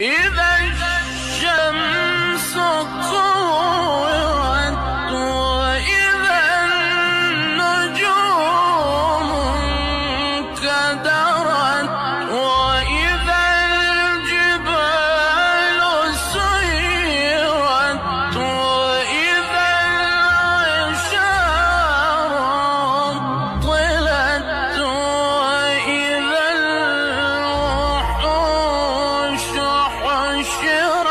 إذا الشمس كورت وإذا النجوم انكدرت وإذا الجبال سيرت وإذا العشار عطلت وإذا الوحوش حشرت